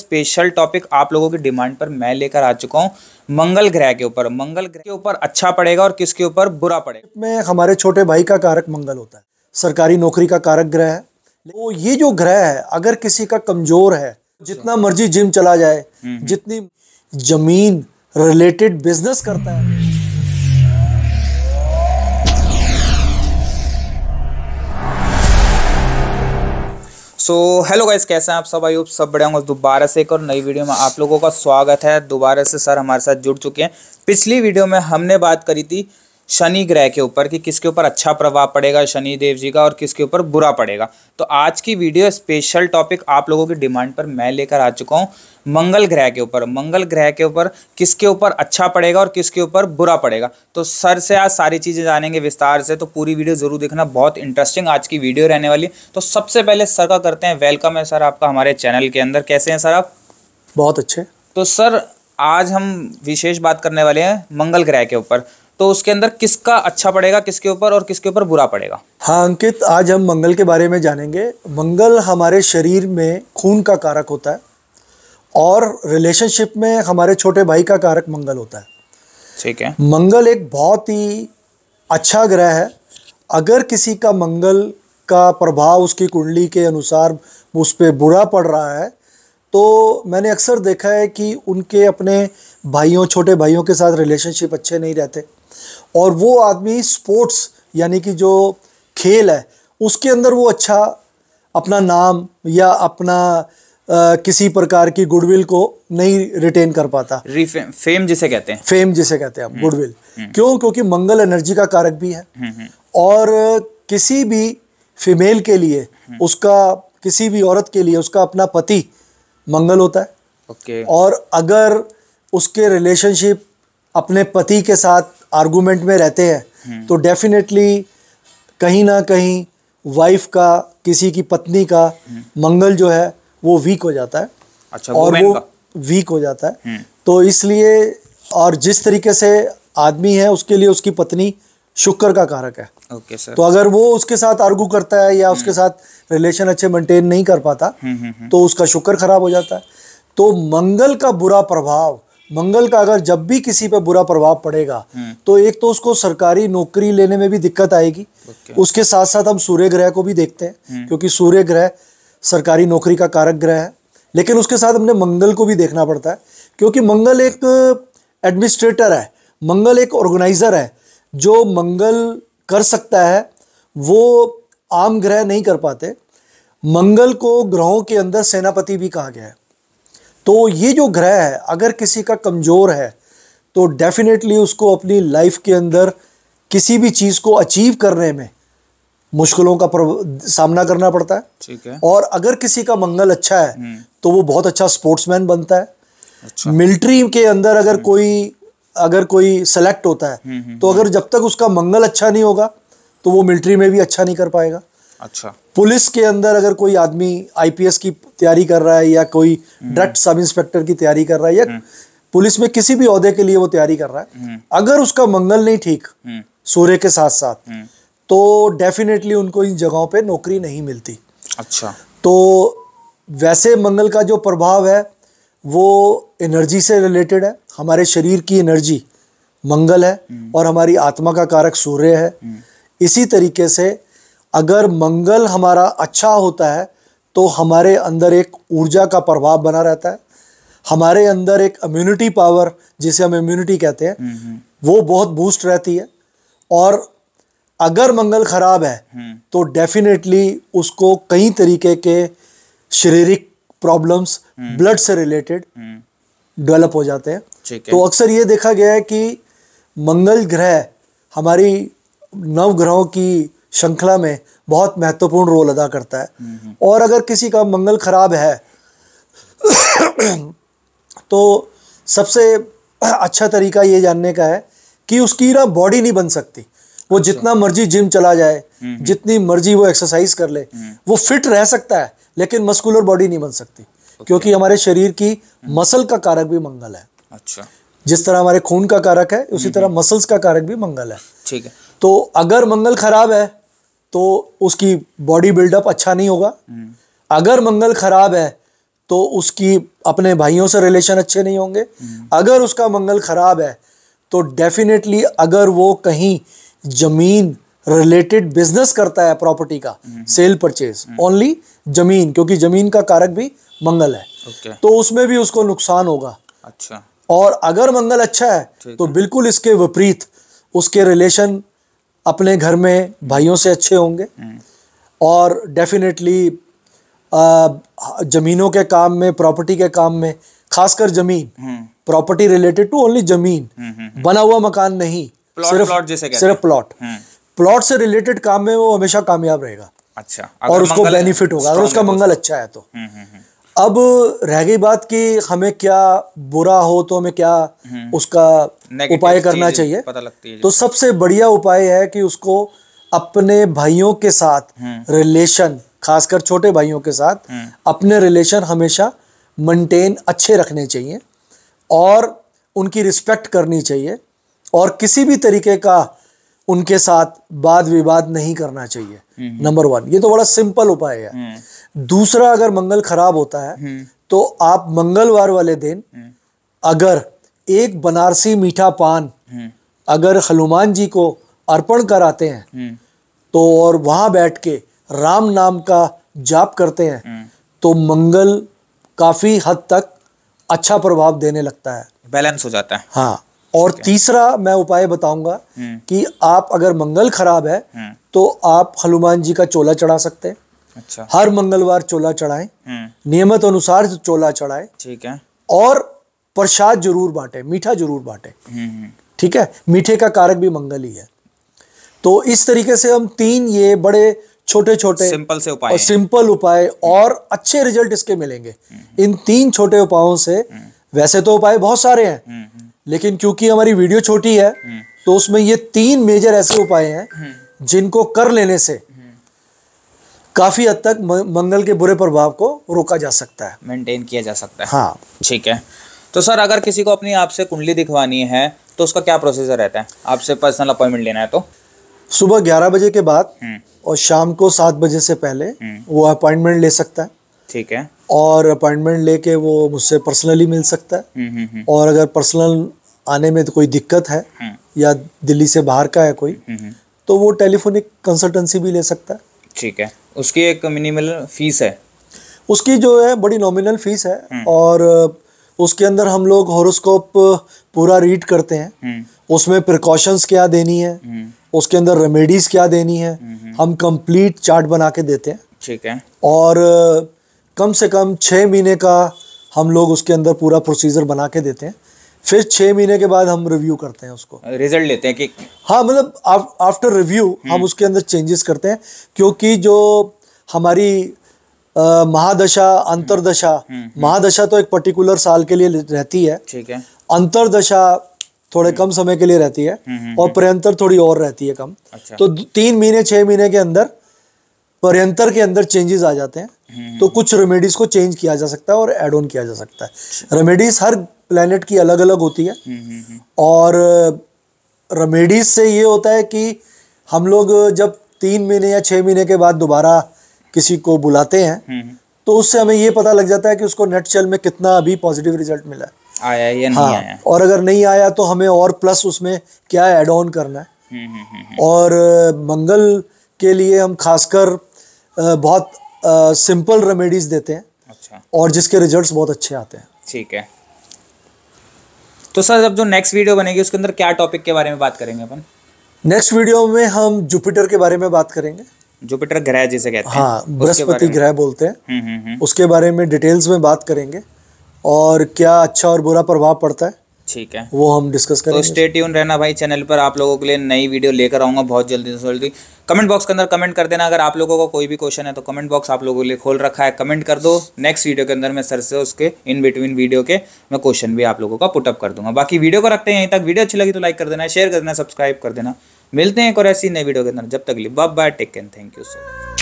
Special topic आप लोगों की डिमांड पर मैं लेकर आ चुका हूँ मंगल ग्रह के ऊपर। मंगल ग्रह के ऊपर अच्छा पड़ेगा और किसके ऊपर बुरा पड़ेगा। में हमारे छोटे भाई का कारक मंगल होता है, सरकारी नौकरी का कारक ग्रह है। तो ये जो ग्रह है अगर किसी का कमजोर है, जितना मर्जी जिम चला जाए, जितनी जमीन रिलेटेड बिजनेस करता है। सो हेलो गाइस, कैसे हैं आप सब? आई होप सब बढ़िया होंगे। दोबारा से एक और नई वीडियो में आप लोगों का स्वागत है। दोबारा से सर हमारे साथ जुड़ चुके हैं। पिछली वीडियो में हमने बात करी थी शनि ग्रह के ऊपर कि किसके ऊपर अच्छा प्रभाव पड़ेगा शनि देव जी का और किसके ऊपर बुरा पड़ेगा। तो आज की वीडियो स्पेशल टॉपिक आप लोगों की डिमांड पर मैं लेकर आ चुका हूँ मंगल ग्रह के ऊपर। मंगल ग्रह के ऊपर किसके ऊपर अच्छा पड़ेगा और किसके ऊपर बुरा पड़ेगा। तो सर से आज सारी चीज़ें जानेंगे विस्तार से, तो पूरी वीडियो जरूर देखना, बहुत इंटरेस्टिंग आज की वीडियो रहने वाली। तो सबसे पहले सर का करते हैं वेलकम है सर आपका हमारे चैनल के अंदर। कैसे हैं सर आप? बहुत अच्छे। तो सर आज हम विशेष बात करने वाले हैं मंगल ग्रह के ऊपर। तो उसके अंदर किसका अच्छा पड़ेगा किसके ऊपर और किसके ऊपर बुरा पड़ेगा। हाँ अंकित, आज हम मंगल के बारे में जानेंगे। मंगल हमारे शरीर में खून का कारक होता है और रिलेशनशिप में हमारे छोटे भाई का कारक मंगल होता है। ठीक है। मंगल एक बहुत ही अच्छा ग्रह है। अगर किसी का मंगल का प्रभाव उसकी कुंडली के अनुसार उस पर बुरा पड़ रहा है तो मैंने अक्सर देखा है कि उनके अपने भाइयों, छोटे भाइयों के साथ रिलेशनशिप अच्छे नहीं रहते और वो आदमी स्पोर्ट्स यानी कि जो खेल है उसके अंदर वो अच्छा अपना नाम या अपना किसी प्रकार की गुडविल को नहीं रिटेन कर पाता। फेम जिसे कहते हैं। फेम जिसे कहते हैं आप, गुडविल। क्यों? क्योंकि मंगल एनर्जी का कारक भी है और किसी भी फीमेल के लिए, उसका किसी भी औरत के लिए उसका अपना पति मंगल होता है। ओके। और अगर उसके रिलेशनशिप अपने पति के साथ आर्गुमेंट में रहते हैं तो डेफिनेटली कहीं ना कहीं वाइफ का, किसी की पत्नी का मंगल जो है वो वीक हो जाता है। अच्छा, और वो वीक हो जाता है। तो इसलिए, और जिस तरीके से आदमी है उसके लिए उसकी पत्नी शुक्र का कारक है। Okay sir. तो अगर वो उसके साथ आर्गू करता है या उसके साथ रिलेशन अच्छे मेंटेन नहीं कर पाता तो उसका शुक्र खराब हो जाता है। तो मंगल का बुरा प्रभाव, मंगल का अगर जब भी किसी पे बुरा प्रभाव पड़ेगा तो एक तो उसको सरकारी नौकरी लेने में भी दिक्कत आएगी। उसके साथ साथ हम सूर्य ग्रह को भी देखते हैं क्योंकि सूर्य ग्रह सरकारी नौकरी का कारक ग्रह है। लेकिन उसके साथ हमने मंगल को भी देखना पड़ता है क्योंकि मंगल एक एडमिनिस्ट्रेटर है, मंगल एक ऑर्गेनाइजर है। जो मंगल कर सकता है वो आम ग्रह नहीं कर पाते। मंगल को ग्रहों के अंदर सेनापति भी कहा गया है। तो ये जो ग्रह है अगर किसी का कमजोर है तो डेफिनेटली उसको अपनी लाइफ के अंदर किसी भी चीज़ को अचीव करने में मुश्किलों का सामना करना पड़ता है। ठीक है। और अगर किसी का मंगल अच्छा है तो वो बहुत अच्छा स्पोर्ट्समैन बनता है। अच्छा। मिलिट्री के अंदर अगर कोई सेलेक्ट होता है तो अगर जब तक उसका मंगल अच्छा नहीं होगा तो वो मिलिट्री में भी अच्छा नहीं कर पाएगा। अच्छा। पुलिस के अंदर अगर कोई आदमी आईपीएस की तैयारी कर रहा है या कोई डायरेक्ट सब इंस्पेक्टर की तैयारी कर रहा है या पुलिस में किसी भी ओहदे के लिए वो तैयारी कर रहा है, अगर उसका मंगल नहीं ठीक सूर्य के साथ साथ तो डेफिनेटली उनको इन जगहों पे नौकरी नहीं मिलती। अच्छा। तो वैसे मंगल का जो प्रभाव है वो एनर्जी से रिलेटेड है। हमारे शरीर की एनर्जी मंगल है और हमारी आत्मा का कारक सूर्य है। इसी तरीके से अगर मंगल हमारा अच्छा होता है तो हमारे अंदर एक ऊर्जा का प्रभाव बना रहता है। हमारे अंदर एक इम्यूनिटी पावर, जिसे हम इम्यूनिटी कहते हैं, वो बहुत बूस्ट रहती है। और अगर मंगल खराब है तो डेफिनेटली उसको कई तरीके के शारीरिक प्रॉब्लम्स ब्लड से रिलेटेड डेवलप हो जाते हैं। तो अक्सर ये देखा गया है कि मंगल ग्रह हमारी नवग्रहों की श्रृंखला में बहुत महत्वपूर्ण रोल अदा करता है। और अगर किसी का मंगल खराब है तो सबसे अच्छा तरीका ये जानने का है कि उसकी ना बॉडी नहीं बन सकती। वो जितना मर्जी जिम चला जाए, जितनी मर्जी वो एक्सरसाइज कर ले, वो फिट रह सकता है लेकिन मस्कुलर बॉडी नहीं बन सकती क्योंकि हमारे शरीर की मसल का कारक भी मंगल है। अच्छा। जिस तरह हमारे खून का कारक है उसी तरह मसल्स का कारक भी मंगल है। ठीक है। तो अगर मंगल खराब है तो उसकी बॉडी बिल्डअप अच्छा नहीं होगा। अगर मंगल खराब है तो उसकी अपने भाइयों से रिलेशन अच्छे नहीं होंगे। अगर उसका मंगल खराब है तो डेफिनेटली अगर वो कहीं जमीन रिलेटेड बिजनेस करता है, प्रॉपर्टी का सेल परचेज, ओनली जमीन, क्योंकि जमीन का कारक भी मंगल है, तो उसमें भी उसको नुकसान होगा। अच्छा। और अगर मंगल अच्छा है तो बिल्कुल इसके विपरीत उसके रिलेशन अपने घर में भाइयों से अच्छे होंगे और डेफिनेटली जमीनों के काम में, प्रॉपर्टी के काम में, खासकर जमीन, प्रॉपर्टी रिलेटेड टू ओनली जमीन, बना हुआ मकान नहीं, सिर्फ प्लॉट से रिलेटेड काम में वो हमेशा कामयाब रहेगा। अच्छा। और उसको बेनिफिट होगा अगर उसका मंगल अच्छा है तो। अब रह गई बात कि हमें क्या बुरा हो तो हमें क्या उसका उपाय करना चाहिए, पता लगती है। तो सबसे बढ़िया उपाय है कि उसको अपने भाइयों के साथ रिलेशन, खासकर छोटे भाइयों के साथ अपने रिलेशन हमेशा मेंटेन अच्छे रखने चाहिए और उनकी रिस्पेक्ट करनी चाहिए और किसी भी तरीके का उनके साथ वाद विवाद नहीं करना चाहिए। नंबर 1, ये तो बड़ा सिंपल उपाय है। दूसरा, अगर मंगल खराब होता है तो आप मंगलवार वाले दिन अगर एक बनारसी मीठा पान अगर हनुमान जी को अर्पण कराते हैं तो और वहां बैठ के राम नाम का जाप करते हैं तो मंगल काफी हद तक अच्छा प्रभाव देने लगता है, बैलेंस हो जाता है। हाँ। और तीसरा मैं उपाय बताऊंगा कि आप अगर मंगल खराब है तो आप हनुमान जी का चोला चढ़ा सकते हैं। अच्छा। हर मंगलवार चोला चढ़ाएं, नियमित अनुसार चोला चढ़ाएं, ठीक है। और प्रसाद जरूर बांटे, मीठा जरूर बांटे, ठीक है। मीठे का कारक भी मंगल ही है। तो इस तरीके से हम 3 ये बड़े छोटे छोटे सिंपल उपाय और अच्छे रिजल्ट इसके मिलेंगे। इन 3 छोटे उपायों से, वैसे तो उपाय बहुत सारे हैं लेकिन क्योंकि हमारी वीडियो छोटी है तो उसमें ये 3 मेजर ऐसे उपाय हैं जिनको कर लेने से काफी हद तक मंगल के बुरे प्रभाव को रोका जा सकता है, मेंटेन किया जा सकता है। हाँ, ठीक है। तो सर, अगर किसी को अपनी आपसे कुंडली दिखवानी है तो उसका क्या प्रोसीजर रहता है? आपसे पर्सनल अपॉइंटमेंट लेना है तो सुबह 11 बजे के बाद और शाम को 7 बजे से पहले वो अपॉइंटमेंट ले सकता है। ठीक है। और अपॉइंटमेंट लेके वो मुझसे पर्सनली मिल सकता है। और अगर पर्सनल आने में तो कोई दिक्कत है या दिल्ली से बाहर का है कोई तो वो टेलीफोनिक कंसल्टेंसी भी ले सकता है। ठीक है। उसकी एक मिनिमल फीस है? उसकी जो है बड़ी नॉमिनल फीस है और उसके अंदर हम लोग हॉरोस्कोप पूरा रीड करते हैं, उसमें प्रिकॉशंस क्या देनी है, उसके अंदर रेमेडीज क्या देनी है, हम कंप्लीट चार्ट बना के देते हैं। ठीक है। और कम से कम 6 महीने का हम लोग उसके अंदर पूरा प्रोसीजर बना के देते हैं। फिर 6 महीने के बाद हम रिव्यू करते हैं, उसको रिजल्ट लेते हैं कि हाँ, मतलब आफ्टर रिव्यू हम उसके अंदर चेंजेस करते हैं, क्योंकि जो हमारी महादशा, अंतरदशा, महादशा तो एक पर्टिकुलर साल के लिए रहती है। ठीक है। अंतरदशा थोड़े कम समय के लिए रहती है और पर्यंतर थोड़ी और रहती है कम। अच्छा। तो 3 महीने 6 महीने के अंदर पर्यंतर के अंदर चेंजेस आ जाते हैं तो कुछ रेमेडीज को चेंज किया जा सकता है और ऐड ऑन किया जा सकता है। रेमेडीज हर प्लेनेट की अलग अलग होती है और रेमेडीज से ये होता है कि हम लोग जब 3 महीने या 6 महीने के बाद दोबारा किसी को बुलाते हैं तो उससे हमें ये पता लग जाता है कि उसको नेट चल में कितना अभी पॉजिटिव रिजल्ट मिला है, आया या नहीं आया। और अगर नहीं आया तो हमें और प्लस उसमें क्या ऐड ऑन करना है। और मंगल के लिए हम खासकर बहुत सिंपल रेमेडीज देते हैं। अच्छा। और जिसके रिजल्ट्स बहुत अच्छे आते हैं। ठीक है। तो सर, जब जो नेक्स्ट वीडियो बनेगी उसके अंदर क्या टॉपिक के बारे में बात करेंगे अपन? नेक्स्ट वीडियो में हम जुपिटर के बारे में बात करेंगे। जुपिटर ग्रह जिसे कहते हैं। हाँ, बृहस्पति ग्रह बोलते हैं। उसके बारे में डिटेल्स में बात करेंगे और क्या अच्छा और बुरा प्रभाव पड़ता है, ठीक है, वो हम डिस्कस करेंगे। तो स्टे ट्यून रहना भाई, चैनल पर आप लोगों के लिए नई वीडियो लेकर आऊँगा बहुत जल्दी से जल्दी। कमेंट बॉक्स के अंदर कमेंट कर देना, अगर आप लोगों का कोई भी क्वेश्चन है तो कमेंट बॉक्स आप लोगों के लिए खोल रखा है, कमेंट कर दो। नेक्स्ट वीडियो के अंदर मैं सर से उसके इन बिटवीन वीडियो के मैं क्वेश्चन भी आप लोगों का पुटअप कर दूंगा। बाकी वीडियो को रखते हैं यहीं तक। वीडियो अच्छी लगी तो लाइक कर देना, शेयर कर देना, सब्सक्राइब कर देना। मिलते हैं एक और ऐसी नई वीडियो के अंदर, जब तक के लिए bye bye, take care, thank you so much.